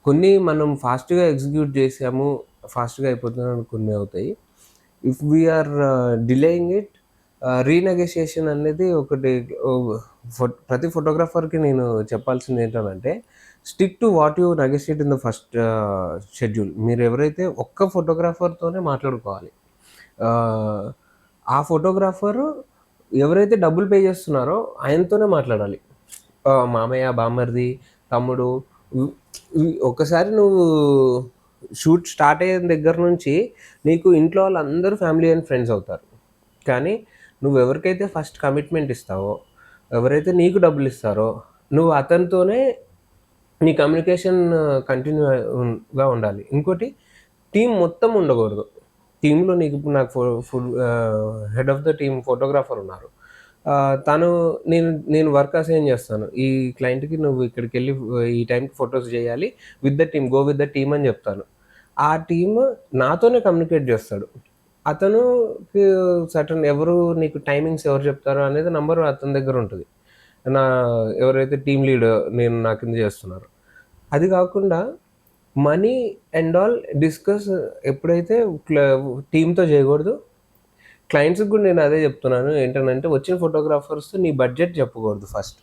కొన్ని మనం ఫాస్ట్గా ఎగ్జిక్యూట్ చేసాము, ఫాస్ట్గా అయిపోతున్నాయి, కొన్ని అవుతాయి. ఇఫ్ వీఆర్ డిలేయింగ్ ఇట్, రీనెగోషియేషన్ అనేది ఒకటి. ప్రతి ఫోటోగ్రాఫర్కి నేను చెప్పాల్సింది ఏంటంటే, stick to what you negotiate in the first schedule. మీరు ఎవరైతే ఒక్క ఫోటోగ్రాఫర్తోనే మాట్లాడుకోవాలి. ఆ ఫోటోగ్రాఫరు ఎవరైతే డబ్బులు పే చేస్తున్నారో ఆయనతోనే మాట్లాడాలి. మామయ్య, బామ్మర్ది, తమ్ముడు, ఒక్కసారి నువ్వు షూట్ స్టార్ట్ అయిన దగ్గర నుంచి నీకు ఇంట్లో వాళ్ళందరూ ఫ్యామిలీ అండ్ ఫ్రెండ్స్ అవుతారు. కానీ నువ్వు ఎవరికైతే ఫస్ట్ కమిట్మెంట్ ఇస్తావో, ఎవరైతే నీకు డబ్బులు ఇస్తారో, నువ్వు అతనితోనే నీ కమ్యూనికేషన్ కంటిన్యూగా ఉండాలి. ఇంకోటి, టీం మొత్తం ఉండకూడదు. టీంలో నీకు ఇప్పుడు నాకు head of the team photographer ఉన్నారు. తను నేను వర్క్ అసైన్ చేస్తాను. ఈ క్లయింట్కి నువ్వు ఇక్కడికి వెళ్ళి ఈ టైంకి ఫొటోస్ చేయాలి, with the team, go with the team అని చెప్తాను. ఆ టీమ్ నాతోనే కమ్యూనికేట్ చేస్తాడు. అతను సర్టన్ ఎవరు నీకు టైమింగ్స్ ఎవరు చెప్తారో అనేది నంబర్ అతని దగ్గర ఉంటుంది. ఎవరైతే టీమ్ లీడ్ నా కింద చేస్తున్నారు. అది కాకుండా మనీ అండ్ ఆల్ డిస్కస్ ఎప్పుడైతే టీమ్తో చేయకూడదు. క్లయింట్స్కి కూడా నేను అదే చెప్తున్నాను ఏంటంటే, వచ్చిన ఫోటోగ్రాఫర్స్ నీ బడ్జెట్ చెప్పకూడదు ఫస్ట్.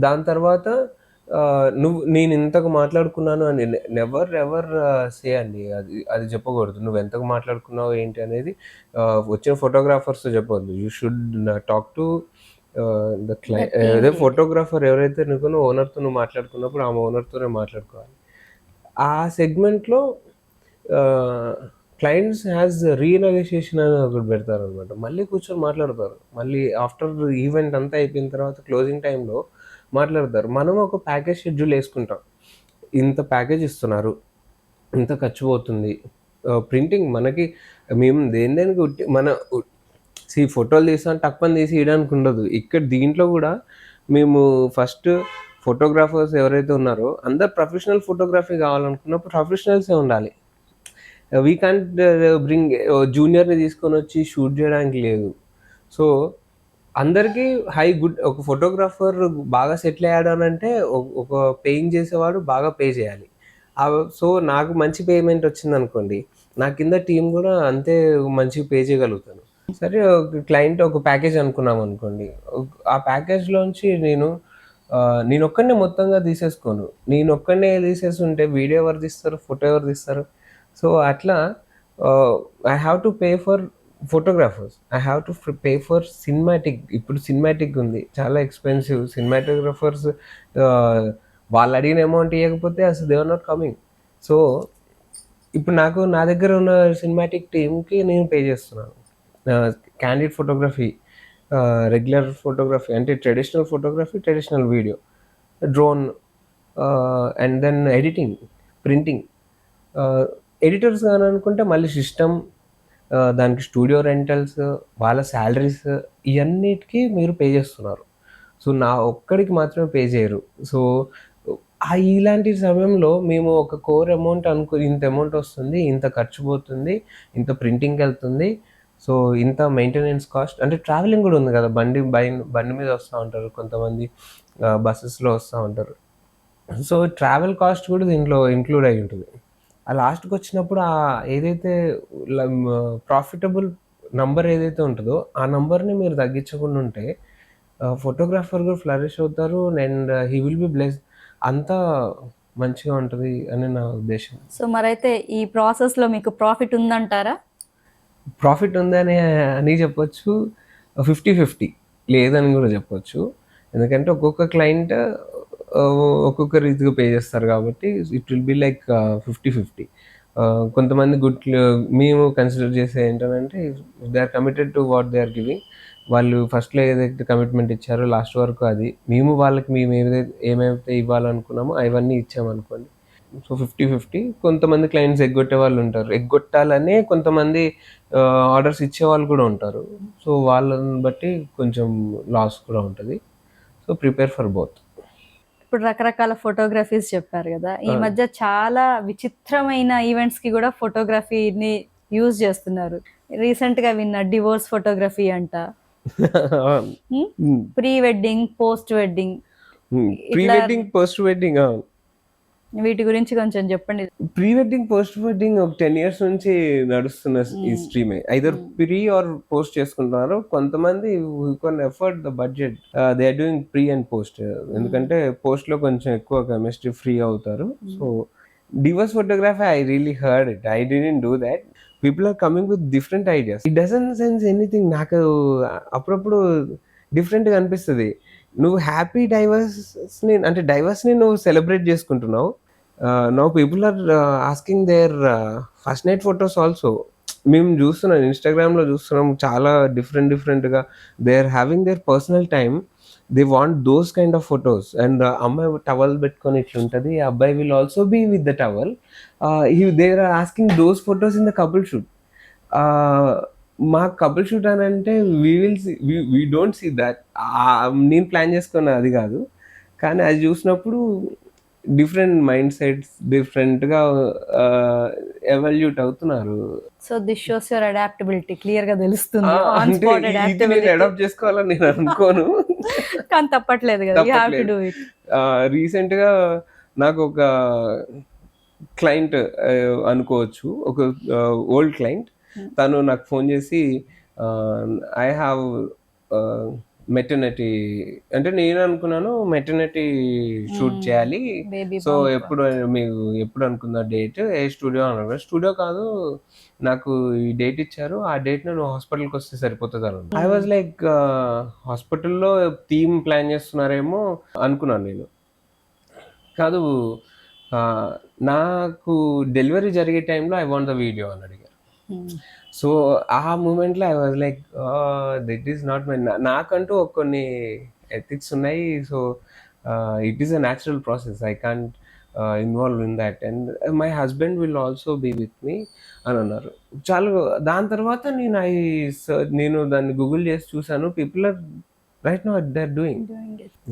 దాని తర్వాత నేను ఇంతకు మాట్లాడుకున్నాను అని ఎవర్ సే అండి. అది చెప్పకూడదు. నువ్వు ఎంతకు మాట్లాడుకున్నావు ఏంటి అనేది వచ్చిన ఫోటోగ్రాఫర్స్తో చెప్పవద్దు. You should talk to the client. అదే ఫోటోగ్రాఫర్ ఎవరైతే నువ్వు ఓనర్తో నువ్వు మాట్లాడుకున్నప్పుడు ఆ ఓనర్తోనే మాట్లాడుకోవాలి. ఆ సెగ్మెంట్లో క్లయింట్స్ హ్యాస్ రీనెగోషియేషన్ అని ఒకటి పెడతారు అనమాట. మళ్ళీ కూర్చొని మాట్లాడతారు. మళ్ళీ ఆఫ్టర్ ఈవెంట్ అంతా అయిపోయిన తర్వాత క్లోజింగ్ టైంలో మాట్లాడతారు. మనం ఒక ప్యాకేజ్ షెడ్యూల్ వేసుకుంటాం. ఇంత ప్యాకేజ్ ఇస్తున్నారు, ఇంత ఖర్చు పోతుంది. ప్రింటింగ్ మనకి మేము దేనికి మన ఫోటోలు తీస్తాం, టక్కుని తీసి ఇవ్వడానికి ఉండదు. ఇక్కడ దీంట్లో కూడా మేము ఫస్ట్ ఫోటోగ్రాఫర్స్ ఎవరైతే ఉన్నారో అందరు ప్రొఫెషనల్ ఫోటోగ్రఫీ కావాలనుకున్నప్పుడు ప్రొఫెషనల్సే ఉండాలి. వీ కాంట్ బ్రింగ్ జూనియర్ని తీసుకొని వచ్చి షూట్ చేయడానికి లేదు. సో అందరికీ ఒక ఫోటోగ్రాఫర్ బాగా సెటిల్ అయ్యాడు అని అంటే ఒక పేయింగ్ చేసేవాడు బాగా పే చేయాలి. సో నాకు మంచి పేమెంట్ వచ్చింది అనుకోండి, నా కింద టీం కూడా అంతే మంచిగా పే చేయగలుగుతాను. సరే, ఒక క్లయింట్ ఒక ప్యాకేజ్ అనుకున్నాం అనుకోండి, ఆ ప్యాకేజ్లోంచి నేను ఒక్కడనే మొత్తంగా తీసేసుకోను. నేను ఒక్కడనే తీసేస్తుంటే వీడియో ఎవరు తీస్తారు, ఫోటో ఎవరు తీస్తారు? సో అట్లా I have to pay for photographers, I have to pay for cinematic. ఇప్పుడు సినిమాటిక్ ఉంది, చాలా ఎక్స్పెన్సివ్. సినిమాటోగ్రాఫర్స్ వాళ్ళు అడిగిన అమౌంట్ ఇవ్వకపోతే అసలు they are not coming. So ఇప్పుడు నా దగ్గర ఉన్న సినిమాటిక్ టీమ్కి నేను పే చేస్తున్నాను. క్యాండిడ్ ఫోటోగ్రఫీ, రెగ్యులర్ ఫోటోగ్రఫీ అంటే traditional photography, traditional video, drone, and then editing, printing. Editors కానీ అనుకుంటే మళ్ళీ సిస్టమ్, దానికి స్టూడియో రెంటల్స్, వాళ్ళ శాలరీస్, ఇవన్నిటికీ మీరు పే చేస్తున్నారు. సో నా ఒక్కడికి మాత్రమే పే చేయరు. సో ఇలాంటి సమయంలో మేము ఒక కోర్ అమౌంట్ ఇంత అమౌంట్ వస్తుంది, ఇంత ఖర్చు పోతుంది, ఇంత ప్రింటింగ్కి వెళ్తుంది, సో ఇంత మెయింటెనెన్స్ కాస్ట్, అంటే ట్రావెలింగ్ కూడా ఉంది కదా, బండి మీద వస్తూ ఉంటారు కొంతమంది, బస్సెస్లో వస్తూ ఉంటారు. సో ట్రావెల్ కాస్ట్ కూడా దీంట్లో ఇంక్లూడ్ అయి ఉంటుంది. ఆ లాస్ట్కి వచ్చినప్పుడు ఏదైతే ప్రాఫిటబుల్ నంబర్ ఏదైతే ఉంటుందో ఆ నంబర్ని మీరు తగ్గించకుండా ఉంటే ఫోటోగ్రాఫర్ కూడా ఫ్లరిష్ అవుతారు and he will be blessed. అంతా మంచిగా ఉంటుంది అని నా ఉద్దేశం. సో మరైతే ఈ ప్రాసెస్లో మీకు ప్రాఫిట్ ఉందంటారా? ప్రాఫిట్ అని చెప్పొచ్చు, 50-50 లేదని కూడా చెప్పొచ్చు. ఎందుకంటే ఒక్కొక్క క్లయింట్ ఒక్కొక్క రీతిగా పే చేస్తారు కాబట్టి ఇట్ విల్ బి లైక్ 50-50. కొంతమంది మేము కన్సిడర్ చేసే ఏంటంటే, they are committed to what they are giving. వాళ్ళు ఫస్ట్లో ఏదైతే కమిట్మెంట్ ఇచ్చారో లాస్ట్ వరకు అది మేము ఏమైతే ఇవ్వాలనుకున్నామో అవన్నీ ఇచ్చామనుకోండి. సో 50-50. కొంతమంది క్లయింట్స్ ఎగ్గొట్టే వాళ్ళు ఉంటారు, ఎగ్గొట్టాలనే కొంతమంది ఆర్డర్స్ ఇచ్చే వాళ్ళు కూడా ఉంటారు. సో వాళ్ళని బట్టి కొంచెం లాస్ కూడా ఉంటుంది. So prepare for both. ఇప్పుడు రకరకాల ఫోటోగ్రఫీస్ చెప్పారు కదా, ఈ మధ్య చాలా విచిత్రమైన ఈవెంట్స్ కి కూడా ఫోటోగ్రఫీని యూజ్ చేస్తున్నారు. రీసెంట్ గా విన్న డివోర్స్ ఫోటోగ్రఫీ అంట, pre wedding, post wedding, pre wedding, post wedding. వీటి గురించి కొంచెం చెప్పండి. ప్రీ వెడ్డింగ్, పోస్ట్ వెడ్డింగ్ ఒక 10 years నుంచి నడుస్తున్న ఈ స్ట్రీమే. ఐదర్ ప్రీ ఆర్ పోస్ట్ చేసుకుంటున్నారు. కొంతమంది who can afford the budget, they are doing pre and post. ఎందుకంటే పోస్ట్ లో కొంచెం ఎక్కువ కెమిస్ట్రీ ఫ్రీ అవుతారు. So divorce photography I really heard it, I didn't do that. People are coming with different ideas. It doesn't sense anything. నాకు అప్పుడప్పుడు different గా అనిపిస్తుంది. నువ్వు హ్యాపీ డైవర్స్ని, అంటే డైవర్స్ని నువ్వు సెలబ్రేట్ చేసుకుంటున్నావు. Now people are asking their first night photos also. మేము చూస్తున్నాం, ఇన్స్టాగ్రామ్లో చూస్తున్నాం, చాలా డిఫరెంట్గా they are having their personal time. They want those kind of photos. And అమ్మాయి టవల్ పెట్టుకొని ఇట్లా ఉంటుంది, అబ్బాయి will also be with the towel. They are asking those photos in the couple shoot. మా కపుల్ షూట్ అని అంటే we don't see that. నేను plan చేసుకున్న అది కాదు, కానీ అది చూసినప్పుడు డిఫరెంట్ మైండ్ సెట్స్ డిఫరెంట్గా ఎవాల్యూట్ అవుతున్నారు. So this shows your adaptability, clear గా తెలుస్తుంది. అంటే ఇది నేను అడాప్ట్ చేసుకోవాలని నేను అనుకోను, కానీ తప్పట్లేదు కదా, you have to do it. రీసెంట్గా నాకు ఒక క్లయింట్ అనుకోవచ్చు, ఒక ఓల్డ్ క్లయింట్, తను నాకు ఫోన్ చేసి ఐ హ్యావ్ మెటర్నిటీ, అంటే నేను అనుకున్నాను మెటర్నిటీ షూట్ చేయాలి. సో ఎప్పుడు అనుకున్నా డేట్, ఏ స్టూడియో అన్నారు. స్టూడియో కాదు, నాకు ఈ డేట్ ఇచ్చారు, ఆ డేట్ నువ్వు హాస్పిటల్కి వస్తే సరిపోతుంది అన్నారు. ఐ వాజ్ లైక్, హాస్పిటల్లో థీమ్ ప్లాన్ చేస్తున్నారేమో అనుకున్నాను నేను. కాదు, నాకు డెలివరీ జరిగే టైంలో ఐ వాంట్ ద వీడియో అని అడిగారు. సో ఆ మూమెంట్లో I was like, that is not my, నాకంటూ కొన్ని ఎథిక్స్ ఉన్నాయి. So it is a natural process, I can't involve in that, and my husband will also be with me అని అన్నారు. చాలు. దాని తర్వాత నేను దాన్ని గూగుల్ చేసి చూసాను. People are right now they are doing.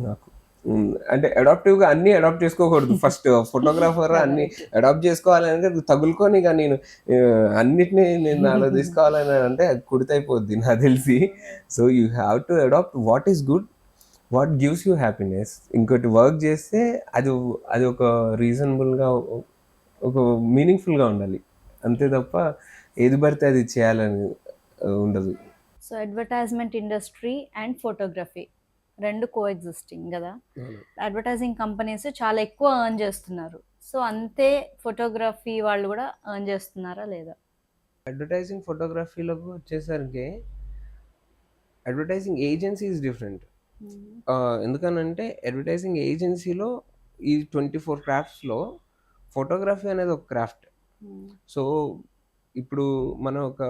నాకు అంటే అడాప్టివ్గా అన్ని అడాప్ట్ చేసుకోకూడదు. ఫస్ట్ ఫోటోగ్రాఫర్ అన్ని అడాప్ట్ చేసుకోవాలంటే తగులుకొని, ఇక నేను అన్నిటినీ నేను అలా తీసుకోవాలని అంటే అది కుడితైపోద్ది నాకు తెలిసి. So you have to adapt what is good, what gives you happiness. ఇంకోటి వర్క్ చేస్తే అది ఒక రీజనబుల్గా, ఒక మీనింగ్ఫుల్గా ఉండాలి, అంతే తప్ప ఏది పడితే అది చేయాలని ఉండదు. So advertisement industry and photography రెండు కో ఎగ్జిస్టింగ్ కదా. అడ్వర్టైజింగ్ కంపెనీస్ చాలా ఎక్కువ ఎర్న్ చేస్తున్నారు. సో అంతే ఫోటోగ్రఫీ వాళ్ళు కూడా ఎర్న్ చేస్తున్నారా లేదా? అడ్వర్టైజింగ్ ఫోటోగ్రఫీలోకి వచ్చేసరికి అడ్వర్టైజింగ్ ఏజెన్సీ ఈజ్ డిఫరెంట్. ఎందుకనంటే అడ్వర్టైజింగ్ ఏజెన్సీలో ఈ 24 క్రాఫ్ట్స్లో ఫోటోగ్రఫీ అనేది ఒక క్రాఫ్ట్. సో ఇప్పుడు మనం ఒక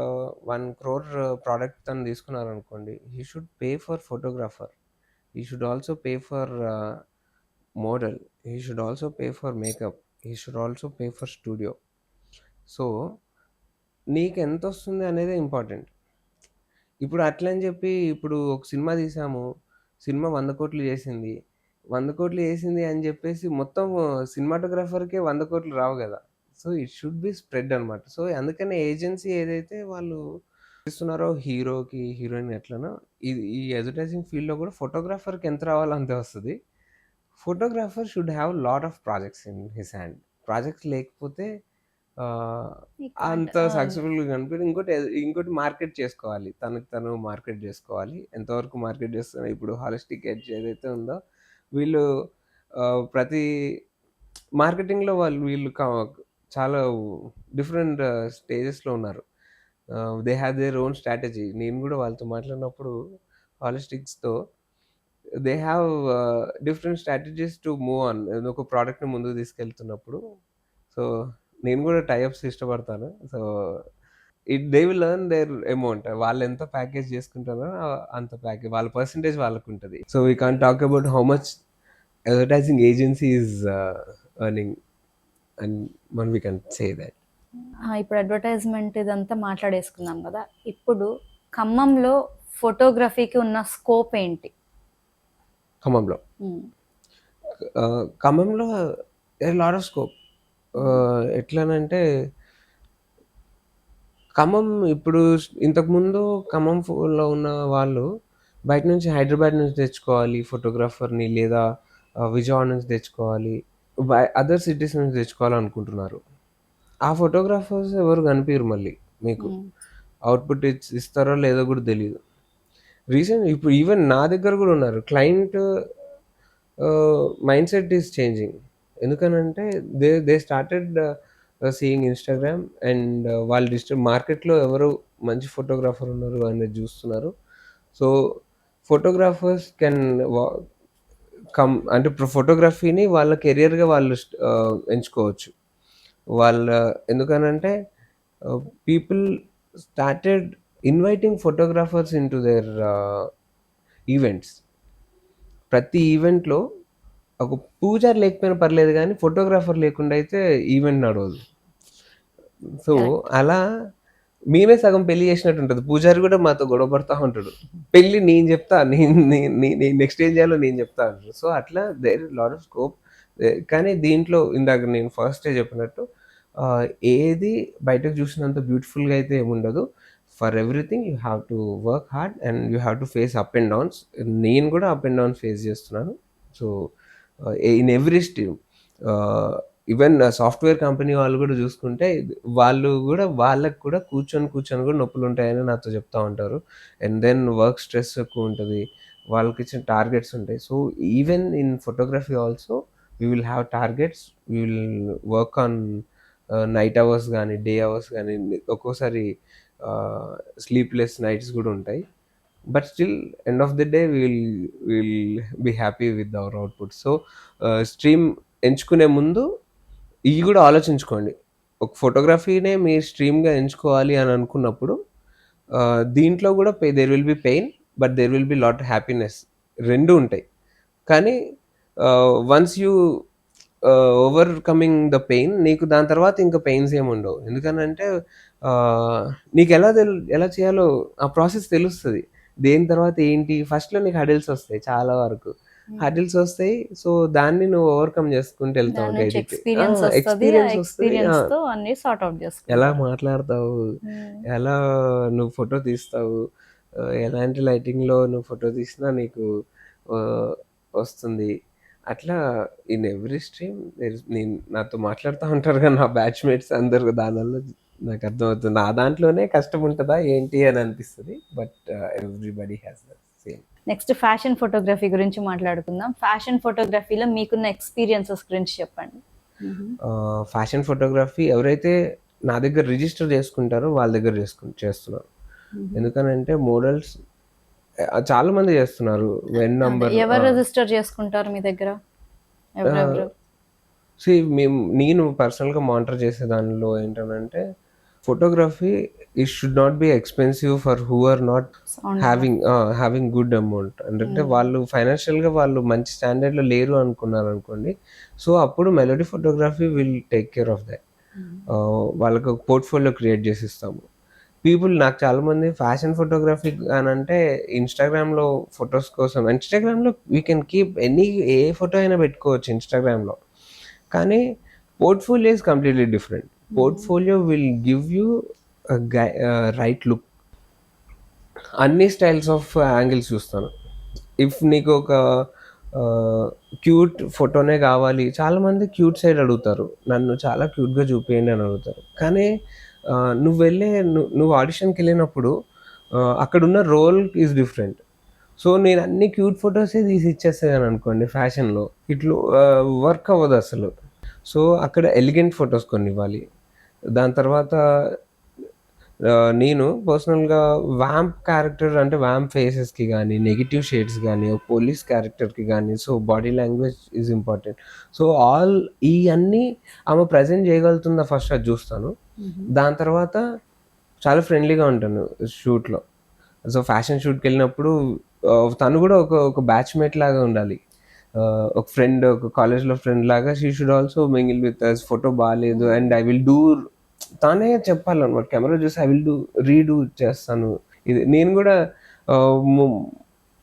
1 crore ప్రోడక్ట్ తను తీసుకున్నారనుకోండి, he should pay for photographer, he should also pay for model, he should also pay for makeup, he should also pay for studio. So నీకు ఎంత వస్తుంది అనేది ఇంపార్టెంట్. ఇప్పుడు అట్లా అని చెప్పి, ఇప్పుడు ఒక సినిమా తీసాము, సినిమా 100 కోట్లు చేసింది, 100 కోట్లు చేసింది అని చెప్పేసి మొత్తం సినిమాటోగ్రాఫర్కే 100 కోట్లు రావు కదా. So it should be spread అనమాట. సో అందుకనే ఏజెన్సీ ఏదైతే వాళ్ళు ఇస్తున్నారో హీరోకి, హీరోయిన్ ఎట్లనో ఈ అడ్వర్టైజింగ్ ఫీల్డ్లో కూడా ఫోటోగ్రాఫర్కి ఎంత రావాలో అంతే వస్తుంది. Photographer should have lot of projects in his hand. Projects లేకపోతే అంత సక్సెస్ఫుల్గా కనిపించి, ఇంకోటి మార్కెట్ చేసుకోవాలి, తను మార్కెట్ చేసుకోవాలి. ఎంతవరకు మార్కెట్ చేస్తున్నా, ఇప్పుడు హాలిస్టిక్ ఎడ్జ్ ఏదైతే ఉందో, వీళ్ళు ప్రతి మార్కెటింగ్లో వీళ్ళు చాలా డిఫరెంట్ స్టేజెస్లో ఉన్నారు. They have their own strategy. నేను కూడా వాళ్ళతో మాట్లాడినప్పుడు హాలిస్టిక్స్తో, they have different strategies to move on. ఒక ప్రోడక్ట్ని ముందుకు తీసుకెళ్తున్నప్పుడు. సో నేను కూడా టైఅప్స్ ఇష్టపడతాను. So they will earn their amount. వాళ్ళు ఎంత ప్యాకేజ్ చేసుకుంటారో అంత ప్యాకేజ్, వాళ్ళ పర్సంటేజ్ వాళ్ళకు ఉంటుంది. So we can't talk about how much advertising agency is earning, and we can say that. ఇప్పుడు అడ్వర్టైజ్మెంట్ ఇదంతా మాట్లాడేసుకున్నాం కదా. ఇప్పుడు ఖమ్మంలో ఫోటోగ్రఫీకి ఉన్న స్కోప్ ఏంటి? ఖమ్మంలో. ఖమ్మంలో లాట్ ఆఫ్ స్కోప్. ఎట్లానంటే ఖమ్మం ఇప్పుడు ఇంతకుముందు ఖమ్మంలో ఉన్న వాళ్ళు బయట నుంచి హైదరాబాద్ నుంచి తెచ్చుకోవాలి ఫోటోగ్రాఫర్ని, లేదా విజయవాడ నుంచి తెచ్చుకోవాలి, అదర్ సిటీస్ నుంచి తెచ్చుకోవాలనుకుంటున్నారు. ఆ ఫోటోగ్రాఫర్స్ ఎవరు కనిపించరు మళ్ళీ మీకు. అవుట్పుట్ ఇస్తారో లేదో కూడా తెలియదు. రీసెంట్ ఇప్పుడు ఈవెన్ నా దగ్గర కూడా ఉన్నారు. Client mindset is changing. ఎందుకనంటే they started seeing Instagram and వాళ్ళు మార్కెట్లో ఎవరు మంచి ఫోటోగ్రాఫర్ ఉన్నారు అనేది చూస్తున్నారు. సో ఫోటోగ్రాఫర్స్ కెన్ అంటే ఫోటోగ్రఫీని వాళ్ళ కెరియర్గా వాళ్ళు ఎంచుకోవచ్చు. ఎందుకనంటే people started inviting photographers in to their events. ప్రతి ఈవెంట్లో ఒక పూజారి లేకపోయినా పర్లేదు కానీ ఫోటోగ్రాఫర్ లేకుండా అయితే ఈవెంట్ నడవదు. సో అలా మేమే సగం పెళ్లి చేసినట్టు ఉంటుంది. పూజారి కూడా మాతో గొడవ పడుతూ ఉంటాడు, పెళ్ళి నేను చెప్తా, నెక్స్ట్ ఏం చేయాలో నేను చెప్తా అంటారు. సో అట్లా దేర్ లాట్ ఆఫ్ స్కోప్. కానీ దీంట్లో ఇందాక నేను ఫస్టే చెప్పినట్టు ఏది బయటకు చూసినంత బ్యూటిఫుల్గా అయితే ఏముండదు. For everything you have to work hard and you have to face up and downs. నేను కూడా అప్ అండ్ డౌన్స్ ఫేస్ చేస్తున్నాను. So in every stream, even software company వాళ్ళు కూడా చూసుకుంటే వాళ్ళకు కూడా కూర్చొని కూడా నొప్పులు ఉంటాయని నాతో చెప్తా ఉంటారు. అండ్ దెన్ వర్క్ స్ట్రెస్ ఎక్కువ ఉంటుంది, వాళ్ళకి ఇచ్చిన టార్గెట్స్ ఉంటాయి. So even in photography also we will have targets, we will work on night hours కానీ డే అవర్స్ కానీ, ఒక్కోసారి స్లీప్లెస్ నైట్స్ కూడా ఉంటాయి. But still end of the day will be happy with our output. So stream ఎంచుకునే ముందు ఇవి కూడా ఆలోచించుకోండి. ఒక ఫోటోగ్రఫీనే మీరు స్ట్రీమ్గా ఎంచుకోవాలి అని అనుకున్నప్పుడు దీంట్లో కూడా there will be pain but there will be lot happiness, రెండు ఉంటాయి. కానీ once you overcoming the pain, నీకు దాని తర్వాత ఇంకా పెయిన్స్ ఏమి ఉండవు. ఎందుకనంటే నీకు ఎలా చేయాలో ఆ ప్రాసెస్ తెలుస్తుంది. దేని తర్వాత ఏంటి, ఫస్ట్లో నీకు హడిల్స్ వస్తాయి, చాలా వరకు హడిల్స్ వస్తాయి. సో దాన్ని నువ్వు ఓవర్కమ్ చేసుకుంటూ వెళ్తావు. ఎక్స్పీరియన్స్ వస్తుంది, ఎలా మాట్లాడతావు, ఎలా నువ్వు ఫోటో తీస్తావు, ఎలాంటి లైటింగ్లో నువ్వు ఫోటో తీసినా నీకు వస్తుంది. అట్లా ఇన్ ఎవ్రీ స్ట్రీమ్ నేను నాతో మాట్లాడుతూ ఉంటారు కదా నా బ్యాచ్మేట్స్ అందరు, దానివల్ల నాకు అర్థమవుతుంది ఆ దాంట్లోనే కష్టం ఉంటుందా ఏంటి అని అనిపిస్తుంది. But everybody has that same. Next fashion photography గురించి మాట్లాడుకుందాం. ఫ్యాషన్ ఫోటోగ్రఫీలో మీకున్న ఎక్స్పీరియన్సెస్ గురించి చెప్పండి. ఫ్యాషన్ ఫోటోగ్రఫీ ఎవరైతే నా దగ్గర రిజిస్టర్ చేసుకుంటారో వాళ్ళ దగ్గర చేస్తున్నారు. ఎందుకనంటే మోడల్స్ చాలా మంది చేస్తున్నారు. ఎవరు రిజిస్టర్ చేసుకుంటారు మీ దగ్గర? నేను పర్సనల్గా మానిటర్ చేసే దానిలో ఏంటంటే photography it should not be expensive for who are not having good amount. అంటే వాళ్ళు ఫైనాన్షియల్గా వాళ్ళు మంచి స్టాండర్డ్లో లేరు అనుకున్నారు అనుకోండి. సో అప్పుడు melody photography will take care of that. వాళ్ళకి ఒక పోర్ట్ఫోలియో క్రియేట్ చేసి ఇస్తాము. నాకు చాలామంది ఫ్యాషన్ ఫోటోగ్రఫీ అని అంటే ఇన్స్టాగ్రామ్లో ఫొటోస్ కోసం, ఇన్స్టాగ్రామ్లో we can keep a photo అయినా పెట్టుకోవచ్చు ఇన్స్టాగ్రామ్లో. కానీ portfolio is completely different. Portfolio will give you right look. అన్ని స్టైల్స్ ఆఫ్ యాంగిల్స్ చూస్తాను. ఇఫ్ నీకు ఒక క్యూట్ ఫోటోనే కావాలి, చాలామంది క్యూట్ సైడ్ అడుగుతారు, నన్ను చాలా క్యూట్గా చూపించండి అని అడుగుతారు. కానీ నువ్వు ఆడిషన్కి వెళ్ళినప్పుడు అక్కడున్న రోల్ ఈజ్ డిఫరెంట్. సో నేను అన్ని క్యూట్ ఫొటోసే తీసి ఇచ్చేస్తాను అనుకోండి, ఫ్యాషన్లో ఇట్లు వర్క్ అవ్వదు అసలు. సో అక్కడ ఎలిగెంట్ ఫొటోస్ కొన్ని ఇవ్వాలి. దాని తర్వాత నేను పర్సనల్గా వ్యాంప్ క్యారెక్టర్ అంటే వ్యాంప్ ఫేసెస్కి కానీ, నెగిటివ్ షేడ్స్ కానీ, పోలీస్ క్యారెక్టర్కి కానీ, so body language is important. So ఈ అన్నీ ఆమె ప్రజెంట్ చేయగలుగుతుందా ఫస్ట్ అది చూస్తాను. దాని తర్వాత చాలా ఫ్రెండ్లీగా ఉంటాను షూట్లో. సో ఫ్యాషన్ షూట్కి వెళ్ళినప్పుడు తను కూడా ఒక బ్యాచ్మేట్ లాగా ఉండాలి, ఒక ఫ్రెండ్, ఒక కాలేజ్లో ఫ్రెండ్ లాగా. She should also mingle with us. Photo బాగాలేదు అండ్ ఐ విల్ డూ, తానే చెప్పాలన్నమాట కెమెరా చూసి ఐ విల్ రీడూ చేస్తాను. ఇది నేను కూడా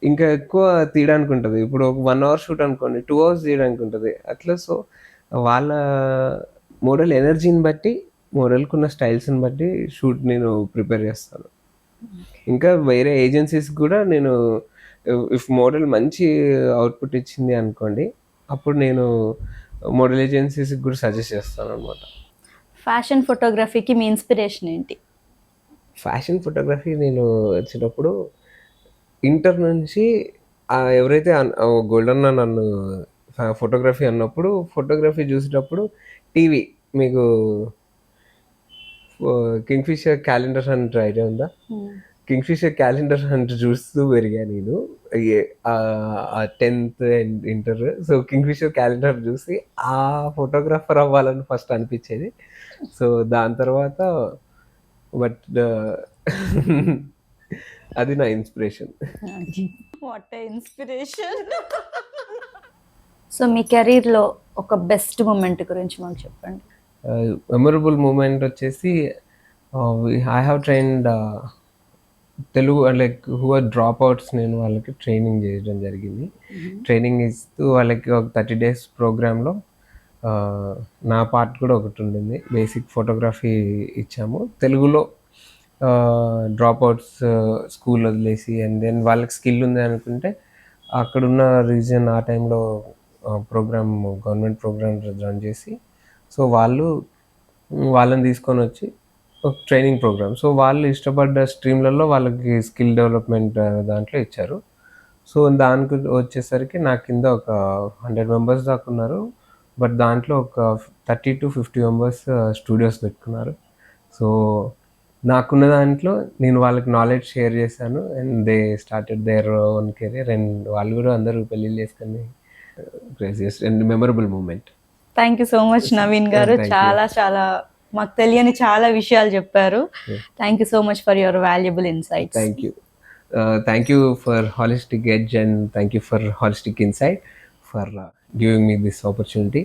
ఇంకా ఎక్కువ తీయడానికి ఉంటుంది. ఇప్పుడు ఒక 1 అవర్ షూట్ అనుకోండి, 2 అవర్స్ తీయడానికి ఉంటుంది. అట్లా సో, వాళ్ళ మోడల్ ఎనర్జీని బట్టి, మోడల్‌కున్న స్టైల్స్‌ని బట్టి షూట్ నేను ప్రిపేర్ చేస్తాను. ఇంకా వేరే ఏజెన్సీస్‌కి కూడా నేను ఇఫ్ మోడల్ మంచి అవుట్‌పుట్ ఇచ్చింది అనుకోండి, అప్పుడు నేను మోడల్ ఏజెన్సీస్‌కి కూడా సజెస్ట్ చేస్తాననమాట. ఫ్యాషన్ ఫోటోగ్రఫీకి మీ ఇన్స్పిరేషన్ ఏంటి? ఫ్యాషన్ ఫోటోగ్రఫీ నేను వచ్చినప్పుడు ఇంటర్ నుంచి ఎవరైతే గోల్డెన్ నన్ను ఫోటోగ్రఫీ అన్నప్పుడు, ఫోటోగ్రఫీ చూసేటప్పుడు టీవీ మీకు కింగ్‌ఫిషర్ క్యాలెండర్ హంట్ ఐడియా ఉందా? కింగ్‌ఫిషర్ క్యాలెండర్ హంట్ చూస్తూ పెరిగా నేను. 10th and inter. So, Kingfisher calendar చూసి ఆ ఫోటోగ్రాఫర్ అవ్వాలని ఫస్ట్ అనిపించేది. సో, దాని తర్వాత బట్ అది నా inspiration. What a inspiration. So మీ కెరీర్లో ఒక బెస్ట్ మూమెంట్ గురించి మాకు చెప్పండి. మెమరబుల్ మూమెంట్ వచ్చేసి I have trained Telugu like who are dropouts, నేను వాళ్ళకి ట్రైనింగ్ చేయడం జరిగింది. ట్రైనింగ్ ఇస్తూ వాళ్ళకి ఒక 30 days ప్రోగ్రాంలో నా పార్ట్ కూడా ఒకటి ఉండింది. బేసిక్ ఫోటోగ్రఫీ ఇచ్చాము తెలుగులో. డ్రాప్ అవుట్స్ స్కూల్ వదిలేసి అండ్ దెన్ వాళ్ళకి స్కిల్ ఉంది అనుకుంటే అక్కడున్న రీజన్ ఆ టైంలో ప్రోగ్రామ్, గవర్నమెంట్ ప్రోగ్రామ్ రన్ చేసి, సో వాళ్ళని తీసుకొని వచ్చి ఒక ట్రైనింగ్ ప్రోగ్రామ్. సో వాళ్ళు ఇష్టపడ్డ స్ట్రీమ్లలో వాళ్ళకి స్కిల్ డెవలప్మెంట్ దాంట్లో ఇచ్చారు. సో దానికి వచ్చేసరికి నా కింద ఒక 100 members దాకా ఉన్నారు. బట్ దాంట్లో ఒక 30 to 50 members స్టూడియోస్ పెట్టుకున్నారు. సో నాకున్న దాంట్లో నేను వాళ్ళకి నాలెడ్జ్ షేర్ చేశాను and they started their own career and వాళ్ళు కూడా అందరూ పెళ్ళిళ్ళు చేసుకొని craziest and memorable moment. Thank you so much Naveen గారు. Thank you. చాలా చాలా మాకు తెలియని చాలా విషయాలు చెప్పారు. Yeah. Thank you so much for your valuable insights. Thank you. Thank you for Holistic Edge and thank you for Holistic Insight for giving me this opportunity.